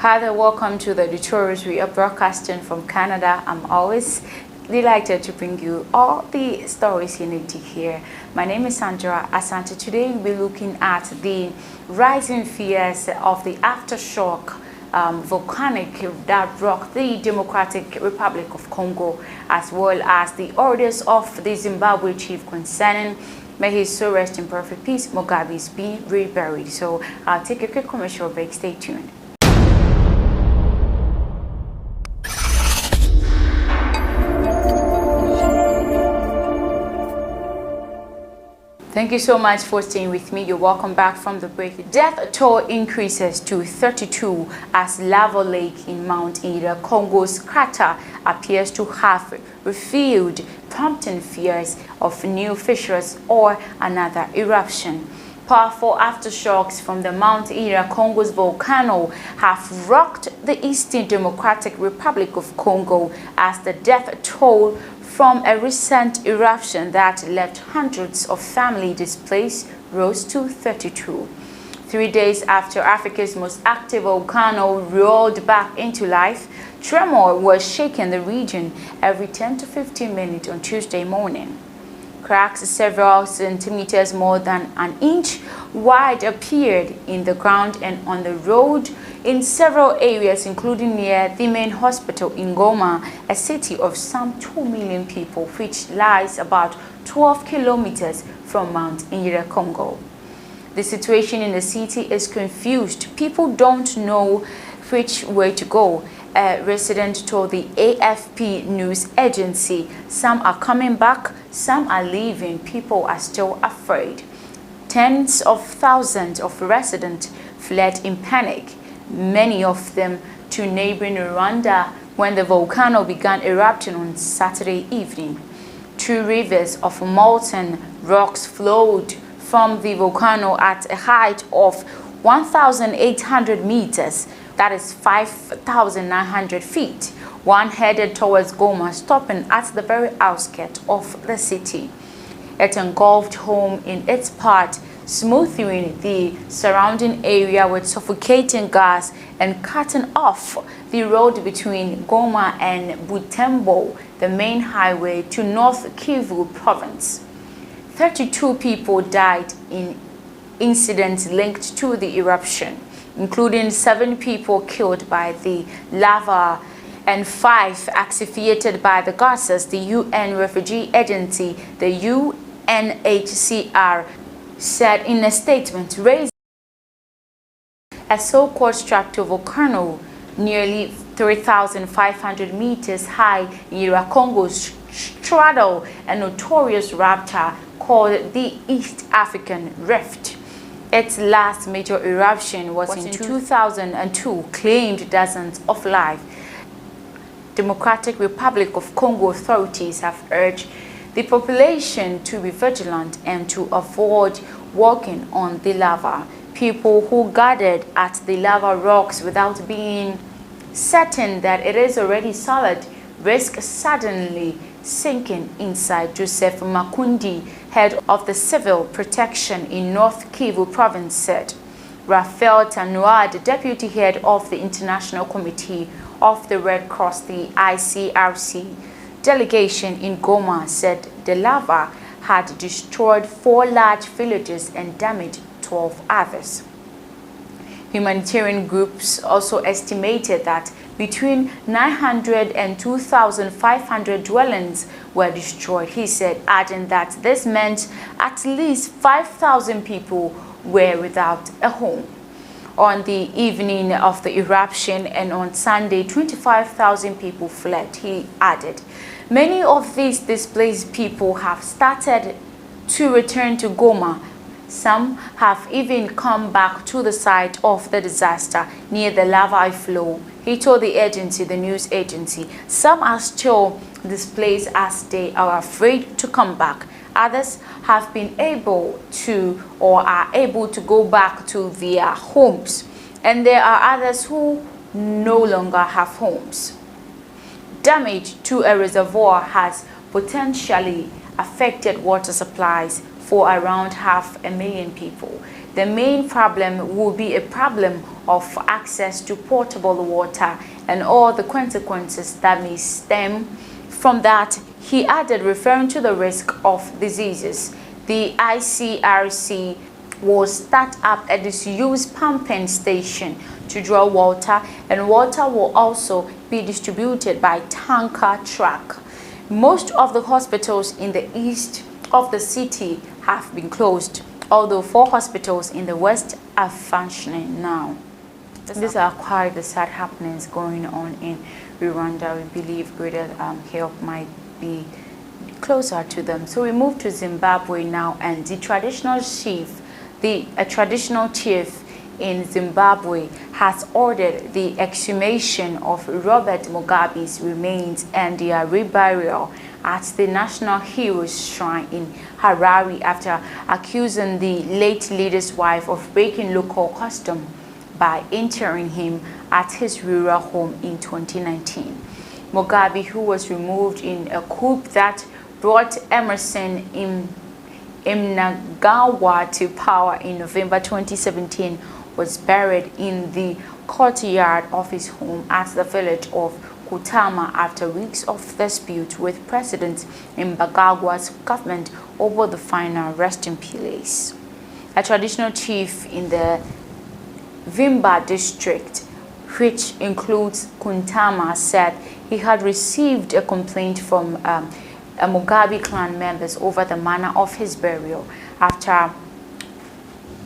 Hi there, welcome to the Editorials. We are broadcasting from Canada. I'm always delighted to bring you all the stories you need to hear. My name is Sandra Asante. Today we'll be looking at the rising fears of the aftershock volcanic that rocked the Democratic Republic of Congo, as well as the orders of the Zimbabwe chief concerning, may his soul rest in perfect peace, Mugabe's being reburied. So I'll take a quick commercial break. Stay tuned. Thank you so much for staying with me. You're welcome back from the break. Death toll increases to 32 as lava lake in Mount Eri-Congo's crater appears to have refilled, prompting fears of new fissures or another eruption. Powerful aftershocks from the Mount Eri-Congo's volcano have rocked the Eastern Democratic Republic of Congo as the death toll from a recent eruption that left hundreds of families displaced rose to 32. 3 days after Africa's most active volcano roared back into life, tremor was shaking the region every 10 to 15 minutes on Tuesday morning. Cracks several centimeters more than an inch wide appeared in the ground and on the road in several areas, including near the main hospital in Goma, a city of some 2 million people, which lies about 12 kilometers from Mount Eri-Congo. The situation in the city is confused. People don't know which way to go. A resident told the AFP news agency, some are coming back, some are leaving, people are still afraid. Tens of thousands of residents fled in panic, many of them to neighboring Rwanda when the volcano began erupting on Saturday evening. 2 rivers of molten rocks flowed from the volcano at a height of 1,800 meters, that is 5,900 feet. One headed towards Goma, stopping at the very outskirts of the city. It engulfed home in its part, smoothing the surrounding area with suffocating gas and cutting off the road between Goma and Butembo, the main highway to North Kivu province. 32 people died in incidents linked to the eruption, including 7 people killed by the lava and 5 asphyxiated by the gases, the UN Refugee Agency, the UNHCR, said in a statement. Raising a so-called stratovolcano nearly 3,500 meters high in Eri-Congo straddled a notorious raptor called the East African Rift. Its last major eruption was in 2002, claimed dozens of lives. Democratic Republic of Congo authorities have urged the population to be vigilant and to avoid walking on the lava. People who gathered at the lava rocks without being certain that it is already solid risk suddenly sinking inside. Joseph Makundi, head of the Civil Protection in North Kivu province, said. Raphael Tanua, the deputy head of the International Committee of the Red Cross, the ICRC delegation in Goma, said the lava had destroyed 4 large villages and damaged 12 others. Humanitarian groups also estimated that between 900 and 2,500 dwellings were destroyed, he said, adding that this meant at least 5,000 people were without a home. On the evening of the eruption and on Sunday, 25,000 people fled, he added. Many of these displaced people have started to return to Goma. Some have even come back to the site of the disaster near the lava flow, he told the agency, the news agency. Some are still displaced as they are afraid to come back. Others have been able to or are able to go back to their homes. And there are others who no longer have homes. Damage to a reservoir has potentially affected water supplies for around 500,000 people. the main problem will be a problem of access to potable water and all the consequences that may stem from that. He added, referring to the risk of diseases, the ICRC will start up a disused pumping station to draw water, and water will also be distributed by tanker truck. Most of the hospitals in the east of the city have been closed, although 4 hospitals in the west are functioning now. These are quite the sad happenings going on in Rwanda. We believe greater help might be closer to them. So we move to Zimbabwe now, and the traditional chief, a traditional chief in Zimbabwe has ordered the exhumation of Robert Mugabe's remains and their reburial at the National Heroes Shrine in Harare after accusing the late leader's wife of breaking local custom by interring him at his rural home in 2019. Mugabe, who was removed in a coup that brought Emerson Mnangagwa to power in November 2017, was buried in the courtyard of his home at the village of Kutama after weeks of dispute with President Mnangagwa's government over the final resting place. A traditional chief in the Vimba district, which includes Kuntama, said he had received a complaint from Mugabe clan members over the manner of his burial after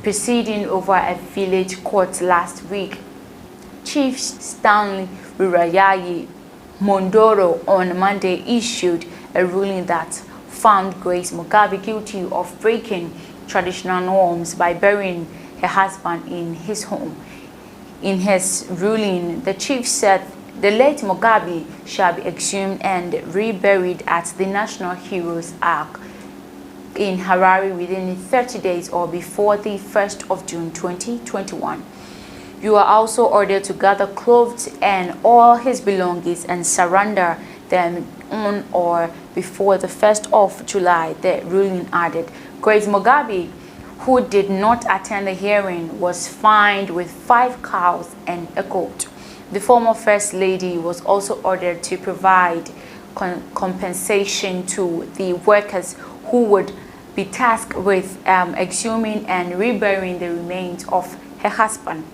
proceeding over a village court last week. Chief Stanley Rurayayi Mondoro on Monday issued a ruling that found Grace Mugabe guilty of breaking traditional norms by burying her husband in his home. In his ruling, the chief said the late Mugabe shall be exhumed and reburied at the National Heroes Ark in Harare within 30 days or before the 1st of June 2021. You are also ordered to gather clothes and all his belongings and surrender them on or before the 1st of July, the ruling added. Grace Mugabe, who did not attend the hearing, was fined with 5 cows and a goat. The former First Lady was also ordered to provide compensation to the workers who would be tasked with exhuming and reburying the remains of her husband.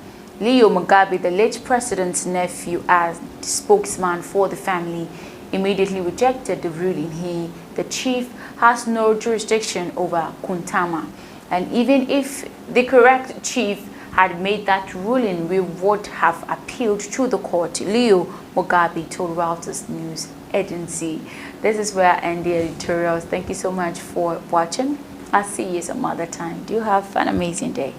Leo Mugabe, the late president's nephew, as the spokesman for the family, immediately rejected the ruling. The chief, has no jurisdiction over Kuntama. And even if the correct chief had made that ruling, we would have appealed to the court, Leo Mugabe told Reuters news agency. This is where I end the editorials. Thank you so much for watching. I'll see you some other time. Do have an amazing day.